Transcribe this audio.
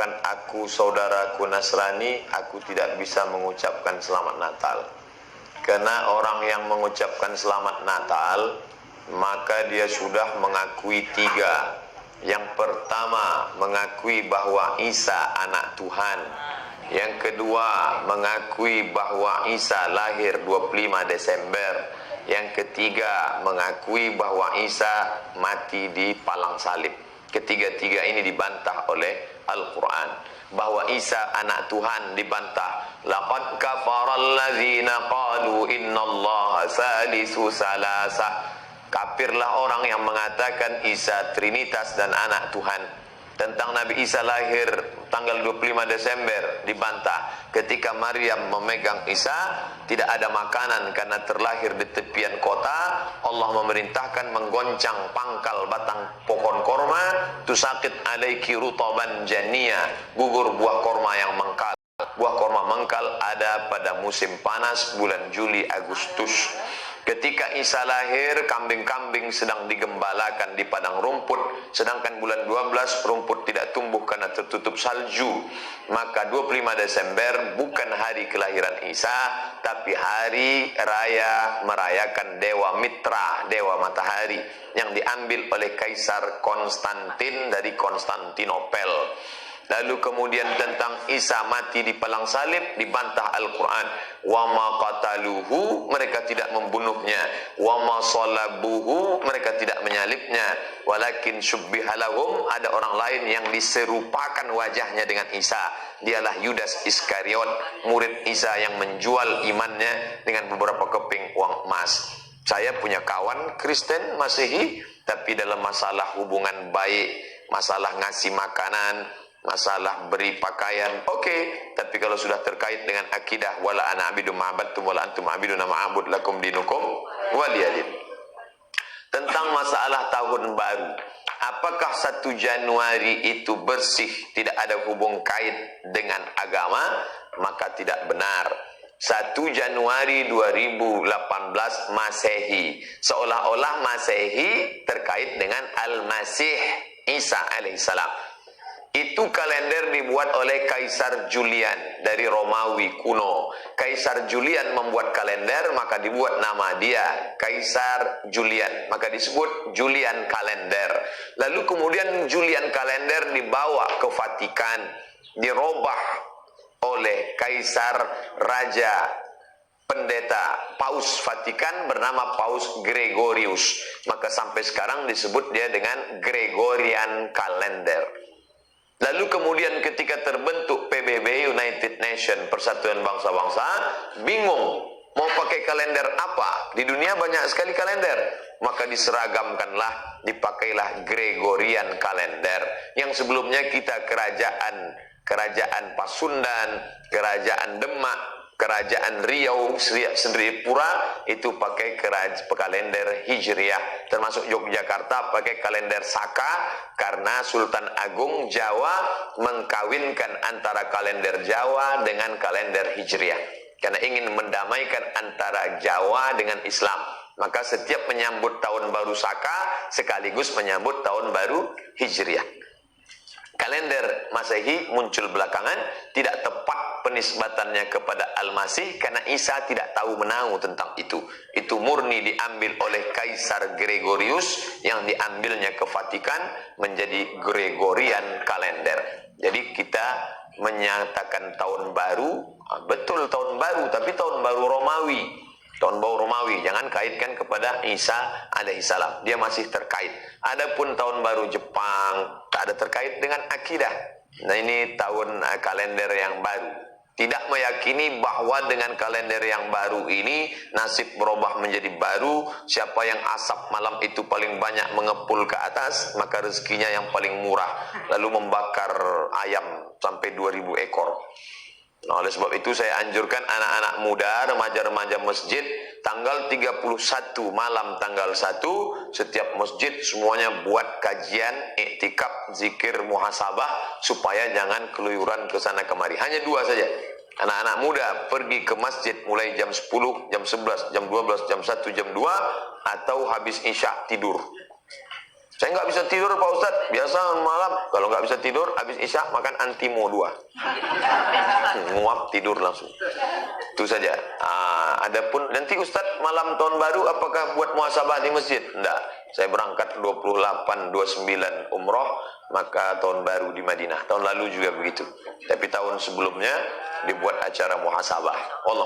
menyebabkan aku, saudaraku Nasrani, aku tidak bisa mengucapkan selamat Natal. Karena orang yang mengucapkan selamat Natal, maka dia sudah mengakui tiga. Yang pertama, mengakui bahwa Isa anak Tuhan. Yang kedua, mengakui bahwa Isa lahir 25 Desember. Yang ketiga, mengakui bahwa Isa mati di palang salib. Ketiga-tiga ini dibantah oleh Al-Quran. Bahwa Isa anak Tuhan dibantah. Laqad kafaral ladzina qalu innallaha salisu salasa. Kafirlah orang yang mengatakan Isa Trinitas dan anak Tuhan. Tentang Nabi Isa lahir tanggal 25 Desember dibantah. Ketika Maryam memegang Isa, tidak ada makanan karena terlahir di tepian kota. Allah memerintahkan menggoncang pangkal batang pohon korma, tusakit alaiki rutaban jania, gugur buah korma yang mengkal. Buah korma mengkal ada pada musim panas bulan Juli Agustus. Ketika Isa lahir, kambing-kambing sedang digembalakan di padang rumput, sedangkan bulan 12 rumput tidak tumbuh karena tertutup salju. Maka 25 Desember bukan hari kelahiran Isa, tapi hari raya merayakan Dewa Mitra, Dewa Matahari, yang diambil oleh Kaisar Konstantin dari Konstantinopel. Lalu kemudian tentang Isa mati di palang salib dibantah Al-Quran. Wa ma qataluhu, mereka tidak membunuhnya. Wa ma salabuhu, mereka tidak menyalibnya. Walakin syubbihalahum, ada orang lain yang diserupakan wajahnya dengan Isa. Dialah Yudas Iskariot, murid Isa yang menjual imannya dengan beberapa keping uang emas. Saya punya kawan Kristen Masehi, tapi dalam masalah hubungan baik, masalah ngasih makanan, masalah beri pakaian, oke. Tapi kalau sudah terkait dengan akidah, wala ana abidu ma'abadtum wala antum abiduna ma'abud lakum dinukum waliyadin. Tentang masalah tahun baru, apakah 1 Januari itu bersih, tidak ada hubung kait dengan agama? Maka tidak benar. 1 Januari 2018 Masehi, seolah-olah Masehi terkait dengan Al-Masih Isa alaihissalam. Itu kalender dibuat oleh Kaisar Julian dari Romawi kuno. Kaisar Julian membuat kalender, maka dibuat nama dia Kaisar Julian, maka disebut Julian kalender. Lalu kemudian Julian kalender dibawa ke Vatikan, dirobah oleh Kaisar Raja Pendeta Paus Vatikan bernama Paus Gregorius. Maka sampai sekarang disebut dia dengan Gregorian kalender. Lalu kemudian ketika terbentuk PBB, United Nation, Persatuan Bangsa-Bangsa, bingung mau pakai kalender apa? Di dunia banyak sekali kalender. Maka diseragamkanlah, dipakailah Gregorian kalender. Yang sebelumnya kita kerajaan Pasundan, kerajaan Demak, kerajaan Riau, Sendripura itu pakai kalender Hijriah. Termasuk Yogyakarta pakai kalender Saka, karena Sultan Agung Jawa mengkawinkan antara kalender Jawa dengan kalender Hijriah, karena ingin mendamaikan antara Jawa dengan Islam. Maka setiap menyambut tahun baru Saka sekaligus menyambut tahun baru Hijriah. Kalender Masehi muncul belakangan, tidak tepat penisbatannya kepada Al-Masih karena Isa tidak tahu menahu tentang itu. Itu murni diambil oleh Kaisar Gregorius, yang diambilnya ke Vatikan menjadi Gregorian kalender. Jadi kita menyatakan tahun baru, betul tahun baru, tapi tahun baru Romawi. Tahun baru Romawi, jangan kaitkan kepada Isa alaihissalam, dia masih terkait. Adapun tahun baru Jepang tak ada terkait dengan akidah. Nah, ini tahun kalender yang baru. Tidak meyakini bahwa dengan kalender yang baru ini nasib berubah menjadi baru. Siapa yang asap malam itu paling banyak mengepul ke atas, maka rezekinya yang paling murah. Lalu membakar ayam sampai 2000 ekor. Nah, oleh sebab itu saya anjurkan anak-anak muda, remaja-remaja masjid, tanggal 31 malam tanggal 1 setiap masjid semuanya buat kajian, iktikaf, zikir, muhasabah, supaya jangan keluyuran ke sana kemari. Hanya 2 saja. Anak-anak muda pergi ke masjid mulai jam 10, jam 11, jam 12, jam 1, jam 2, atau habis isya tidur. Saya nggak bisa tidur Pak Ustadz, biasa malam kalau nggak bisa tidur habis isya makan Antimo 2, nguap tidur langsung. Itu saja. Adapun nanti Ustadz malam tahun baru apakah buat muhasabah di masjid? Enggak. Saya berangkat 28-29 umroh, maka tahun baru di Madinah. Tahun lalu juga begitu. Tapi tahun sebelumnya dibuat acara muhasabah. Allah